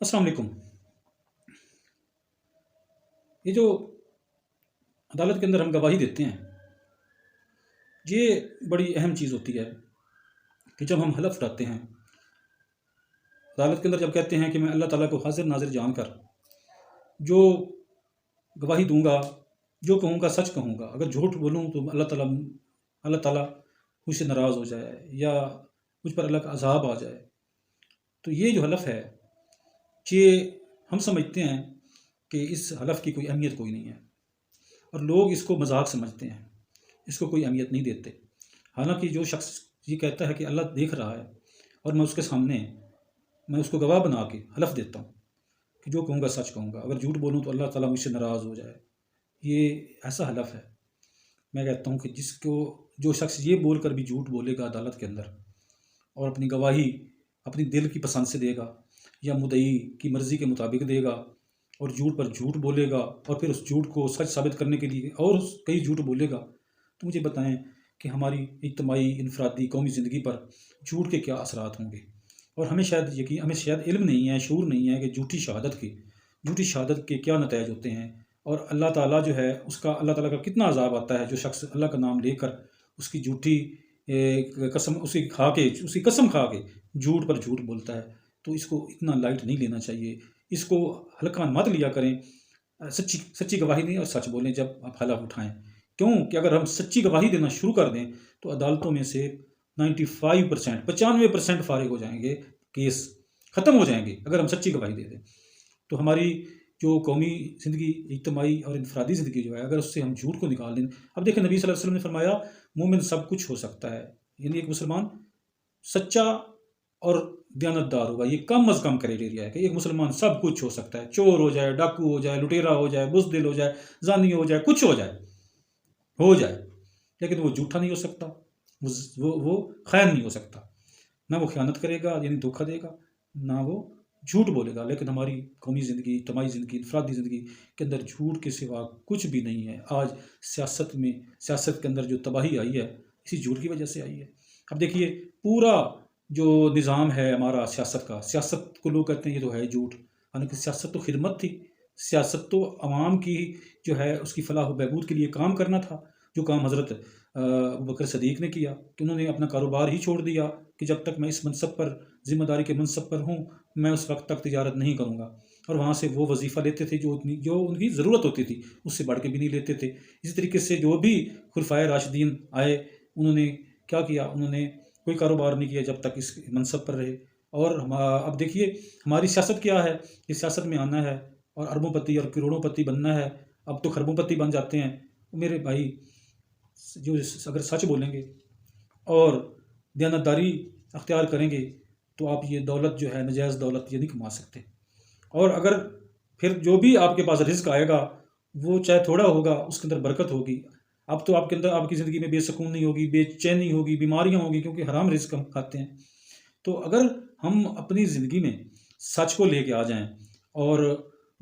अस्सलाम वालेकुम। ये जो अदालत के अंदर हम गवाही देते हैं, ये बड़ी अहम चीज़ होती है कि जब हम हलफ उठाते हैं अदालत के अंदर, जब कहते हैं कि मैं अल्लाह ताला को हाजिर नाजिर जानकर जो गवाही दूंगा, जो कहूँगा सच कहूँगा, अगर झूठ बोलूँ तो अल्लाह ताला मुझसे नाराज़ हो जाए या मुझ पर अल्लाह का अजाब आ जाए। तो ये जो हलफ है, ये हम समझते हैं कि इस हलफ की कोई अहमियत कोई नहीं है और लोग इसको मजाक समझते हैं, इसको कोई अहमियत नहीं देते। हालांकि जो शख्स ये कहता है कि अल्लाह देख रहा है और मैं उसके सामने मैं उसको गवाह बना के हलफ देता हूँ कि जो कहूँगा सच कहूँगा, अगर झूठ बोलूँ तो अल्लाह ताला मुझसे नाराज़ हो जाए, ये ऐसा हलफ है। मैं कहता हूँ कि जो शख्स ये बोल कर भी झूठ बोलेगा अदालत के अंदर और अपनी गवाही अपनी दिल की पसंद से देगा या मुद्दई की मर्ज़ी के मुताबिक देगा और झूठ पर झूठ बोलेगा और फिर उस झूठ को सच साबित करने के लिए और कई झूठ बोलेगा, तो मुझे बताएं कि हमारी इज्तिमाई इनफरादी कौमी ज़िंदगी पर झूठ के क्या असरात होंगे। और हमें शायद इल्म नहीं है, शऊर नहीं है कि झूठी शहादत के क्या नतायज होते हैं और अल्लाह ताला जो है उसका अल्लाह ताला का कितना अजाब आता है जो शख्स अल्लाह का नाम लेकर उसकी झूठी कसम उसकी कसम खा के झूठ पर झूठ बोलता है। तो इसको इतना लाइट नहीं लेना चाहिए, इसको हल्का मत लिया करें। सच्ची सच्ची गवाही दें और सच बोलें जब आप हलफ उठाएं। क्यों कि अगर हम सच्ची गवाही देना शुरू कर दें तो अदालतों में से 95% फारिग हो जाएंगे, केस ख़त्म हो जाएंगे अगर हम सच्ची गवाही दे दें। तो हमारी जो कौमी ज़िंदगी, इज्तिमाई और इनफरादी ज़िंदगी जो है, अगर उससे हम झूठ को निकाल दें। अब देखें, नबी सल्लल्लाहु अलैहि वसल्लम ने फरमाया मोमिन सब कुछ हो सकता है, यानी एक मुसलमान सच्चा और दयानतदार होगा। ये कम अज़ कम क्राइटेरिया है कि एक मुसलमान सब कुछ हो सकता है, चोर हो जाए, डाकू हो जाए, लुटेरा हो जाए, बुज़दिल हो जाए, जानी हो जाए, कुछ हो जाए, लेकिन वो झूठा नहीं हो सकता, वो खैन नहीं हो सकता। ना वो ख़यानत करेगा यानी धोखा देगा, ना वो झूठ बोलेगा। लेकिन हमारी कौमी ज़िंदगी, इज्तिमाई ज़िंदगी, इनफरादी ज़िंदगी के अंदर झूठ के सिवा कुछ भी नहीं है। आज सियासत के अंदर जो तबाही आई है इसी झूठ की वजह से आई है। अब देखिए, पूरा जो निज़ाम है हमारा सियासत को लोग कहते हैं ये तो है झूठ, हालांकि सियासत तो खिदमत थी, सियासत तो अवाम की जो है उसकी फलाह व बहबूद के लिए काम करना था, जो काम हज़रत अबू बकर सदीक़ ने किया कि उन्होंने अपना कारोबार ही छोड़ दिया कि जब तक मैं इस मनसब पर, ज़िम्मेदारी के मनसब पर हूँ, मैं उस वक्त तक तिजारत नहीं करूँगा। और वहाँ से वो वजीफ़ा लेते थे जो उनकी ज़रूरत होती थी, उससे बढ़ के भी नहीं लेते थे। इसी तरीके से जो भी खुलफाए राशिदीन आए, उन्होंने क्या किया, उन्होंने कोई कारोबार नहीं किया जब तक इस मनसब पर रहे। और अब देखिए हमारी सियासत क्या है, इस सियासत में आना है और अरबोंपति और करोड़ोंपति बनना है। अब तो खरबोंपति बन जाते हैं। मेरे भाई, जो अगर सच बोलेंगे और दयानतदारी अख्तियार करेंगे तो आप ये दौलत जो है, नजायज़ दौलत, ये नहीं कमा सकते। और अगर फिर जो भी आपके पास रिस्क आएगा वो चाहे थोड़ा होगा, उसके अंदर बरकत होगी। अब तो आपके अंदर, आपकी ज़िंदगी में बेसुकूनी होगी, बेचैनी होगी, बीमारियां होगी, क्योंकि हराम रिस्क हम खाते हैं। तो अगर हम अपनी ज़िंदगी में सच को लेके आ जाएं और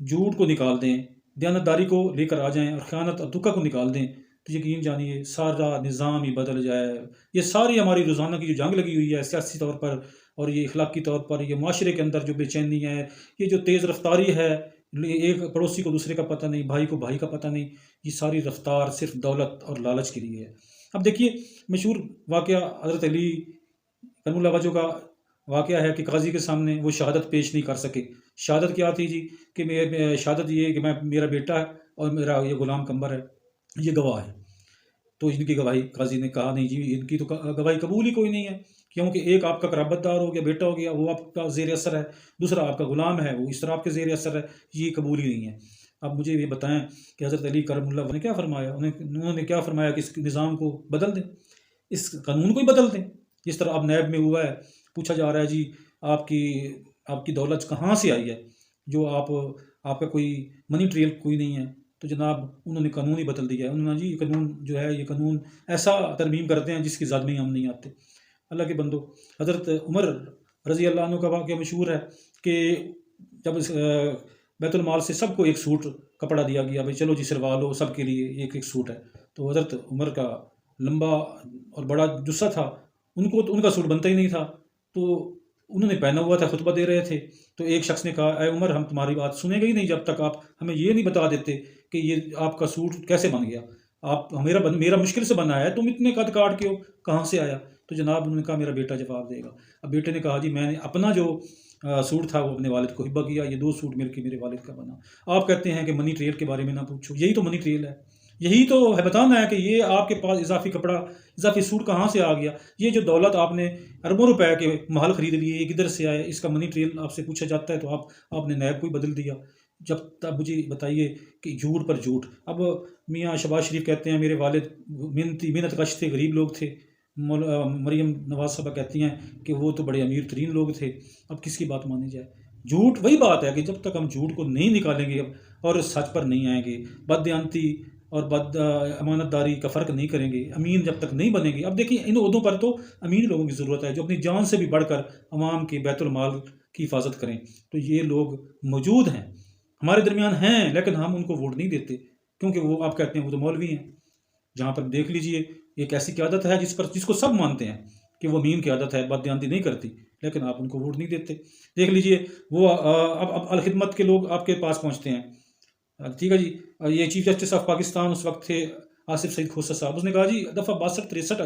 झूठ को निकाल दें, दयानतदारी को लेकर आ जाएं और ख़यानत और धोखा को निकाल दें, तो यकीन जानिए सारा निज़ाम ही बदल जाए। ये सारी हमारी रोज़ाना की जो जंग लगी हुई है सियासी तौर पर और ये इखलाकी तौर पर, ये माशरे के अंदर जो बेचैनी है, ये जो तेज़ रफ्तारी है, एक पड़ोसी को दूसरे का पता नहीं, भाई को भाई का पता नहीं, ये सारी रफ्तार सिर्फ दौलत और लालच के लिए है। अब देखिए, मशहूर वाक़या हज़रत अली करमुल्लाह वजह का वाक़या है कि काजी के सामने वो शहादत पेश नहीं कर सके। शहादत क्या थी जी, कि शहादत ये कि मेरा बेटा है और मेरा ये ग़ुलाम कम्बर है, ये गवाह है। तो इनकी गवाही, काजी ने कहा नहीं जी, इनकी तो गवाही कबूल ही कोई नहीं है, क्योंकि एक आपका कराबतदार हो गया, बेटा हो गया, वो आपका ज़ेर असर है, दूसरा आपका ग़ुलाम है, वो इस तरह आपके ज़ेर असर है, ये कबूल ही नहीं है। अब मुझे ये बताएं कि हज़रत अली करमुल्लाह ने क्या फरमाया, उन्होंने क्या फरमाया कि इस निज़ाम को बदल दें, इस कानून को ही बदल दें। जिस तरह अब नैब में हुआ है, पूछा जा रहा है जी आपकी दौलत कहाँ से आई है, जो आपका कोई मनी ट्रेल कोई नहीं है। तो जनाब उन्होंने कानून ही बदल दिया है। उन्होंने जी, ये कानून जो है, ये कानून ऐसा तरमीम करते हैं जिसकी ज़द में ही हम नहीं आते। अल्लाह के बंदो, हज़रत उमर रज़ी अल्लाह अन्हु का वाक़या मशहूर है कि जब बैतुल माल से सबको एक सूट कपड़ा दिया गया, भाई चलो जी सिलवा लो, सबके लिए एक एक सूट है। तो हज़रत उमर का लंबा और बड़ा जुस्सा था, उनको तो उनका सूट बनता ही नहीं था। तो انہوں نے پہنا ہوا تھا، خطبہ دے رہے تھے، تو ایک شخص نے کہا اے عمر، ہم تمہاری بات سنیں گے ہی نہیں جب تک آپ ہمیں یہ نہیں بتا دیتے کہ یہ آپ کا سوٹ کیسے بن گیا، آپ میرا مشکل سے بنا ہے، تم اتنے قد کاٹ کے ہو، کہاں سے آیا؟ تو جناب انہوں نے کہا میرا بیٹا جواب دے گا۔ اب بیٹے نے کہا جی میں نے اپنا جو سوٹ تھا وہ اپنے والد کو ہبہ کیا، یہ 2 سوٹ مل کے میرے والد کا بنا۔ آپ کہتے ہیں کہ منی ٹریل کے بارے میں نہ پوچھو، یہی تو منی ٹریل ہے، یہی تو ہے بتانا ہے کہ یہ آپ کے پاس اضافی کپڑا، اضافی سوٹ کہاں سے آ گیا، یہ جو دولت آپ نے اربوں روپے کے محل خرید لیے، یہ کدھر سے آئے، اس کا منی ٹریل آپ سے پوچھا جاتا ہے تو آپ نے نیب کو ہی بدل دیا۔ جب تب مجھے بتائیے کہ جھوٹ پر جھوٹ۔ اب میاں شہباز شریف کہتے ہیں میرے والد محنت کش تھے، غریب لوگ تھے، مریم نواز صاحبہ کہتی ہیں کہ وہ تو بڑے امیر ترین لوگ تھے، اب کس کی بات مانی جائے؟ جھوٹ وہی بات ہے کہ جب تک ہم جھوٹ کو نہیں نکالیں گے اور سچ پر نہیں آئیں گے، بددیانتی اور امانت داری کا فرق نہیں کریں گے، امین جب تک نہیں بنیں گے۔ اب دیکھیں ان عہدوں پر تو امین لوگوں کی ضرورت ہے جو اپنی جان سے بھی بڑھ کر عوام کے بیت المال کی حفاظت کریں، تو یہ لوگ موجود ہیں، ہمارے درمیان ہیں، لیکن ہم ان کو ووٹ نہیں دیتے کیونکہ وہ آپ کہتے ہیں وہ تو مولوی ہیں۔ جہاں پر دیکھ لیجئے ایک ایسی قیادت ہے جس کو سب مانتے ہیں کہ وہ امین قیادت ہے، بددیانتی نہیں کرتی، لیکن آپ ان کو ووٹ نہیں دیتے۔ دیکھ لیجئے وہ اب الخدمت کے لوگ آپ کے پاس پہنچتے ہیں، ٹھیک ہے جی، یہ چیف جسٹس آف پاکستان اس وقت تھے آصف سعید کھوسہ صاحب، اس نے کہا جی دفعہ 62-63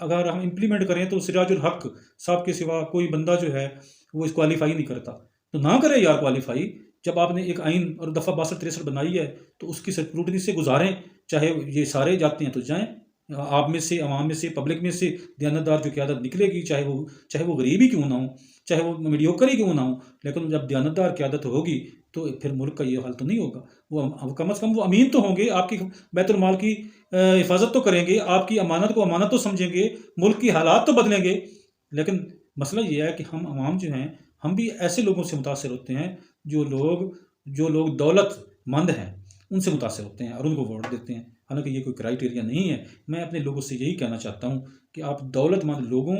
اگر ہم امپلیمنٹ کریں تو سراج الحق صاحب کے سوا کوئی بندہ جو ہے وہ اس کوالیفائی نہیں کرتا، تو نہ کرے یار کوالیفائی۔ جب آپ نے ایک آئین اور دفعہ 62-63 بنائی ہے تو اس کی سکروٹنی سے گزاریں، چاہے یہ سارے جاتے ہیں تو جائیں، آپ میں سے، عوام میں سے، پبلک میں سے دیانتدار جو قیادت نکلے گی، چاہے وہ غریب ہی کیوں نہ ہو، چاہے وہ میڈیوکر ہی کیوں نہ ہو، لیکن جب دیانتدار قیادت ہوگی تو پھر ملک کا یہ حال تو نہیں ہوگا۔ وہ کم از کم وہ امین تو ہوں گے، آپ کی بیت المال کی حفاظت تو کریں گے، آپ کی امانت کو امانت تو سمجھیں گے، ملک کی حالات تو بدلیں گے۔ لیکن مسئلہ یہ ہے کہ ہم عوام جو ہیں، ہم بھی ایسے لوگوں سے متاثر ہوتے ہیں جو لوگ دولت مند ہیں ان سے متاثر ہوتے ہیں اور ان کو ووٹ دیتے ہیں، حالانکہ یہ کوئی کرائیٹیریا نہیں ہے۔ میں اپنے لوگوں سے یہی کہنا چاہتا ہوں کہ آپ دولت مند لوگوں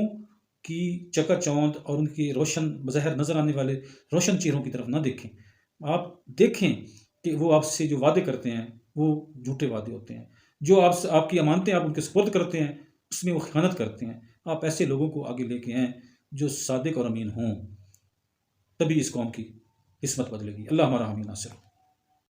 کی چکا چوند اور ان کی روشن بظاہر نظر آنے والے روشن چہروں کی طرف نہ دیکھیں، آپ دیکھیں کہ وہ آپ سے جو وعدے کرتے ہیں وہ جھوٹے وعدے ہوتے ہیں، جو آپ کی امانتیں آپ ان کے سپرد کرتے ہیں اس میں وہ خیانت کرتے ہیں۔ آپ ایسے لوگوں کو آگے لے کے آئیں جو صادق اور امین ہوں، تبھی اس قوم کی قسمت بدلے گی۔ اللہ ہمارا حامی ناصر۔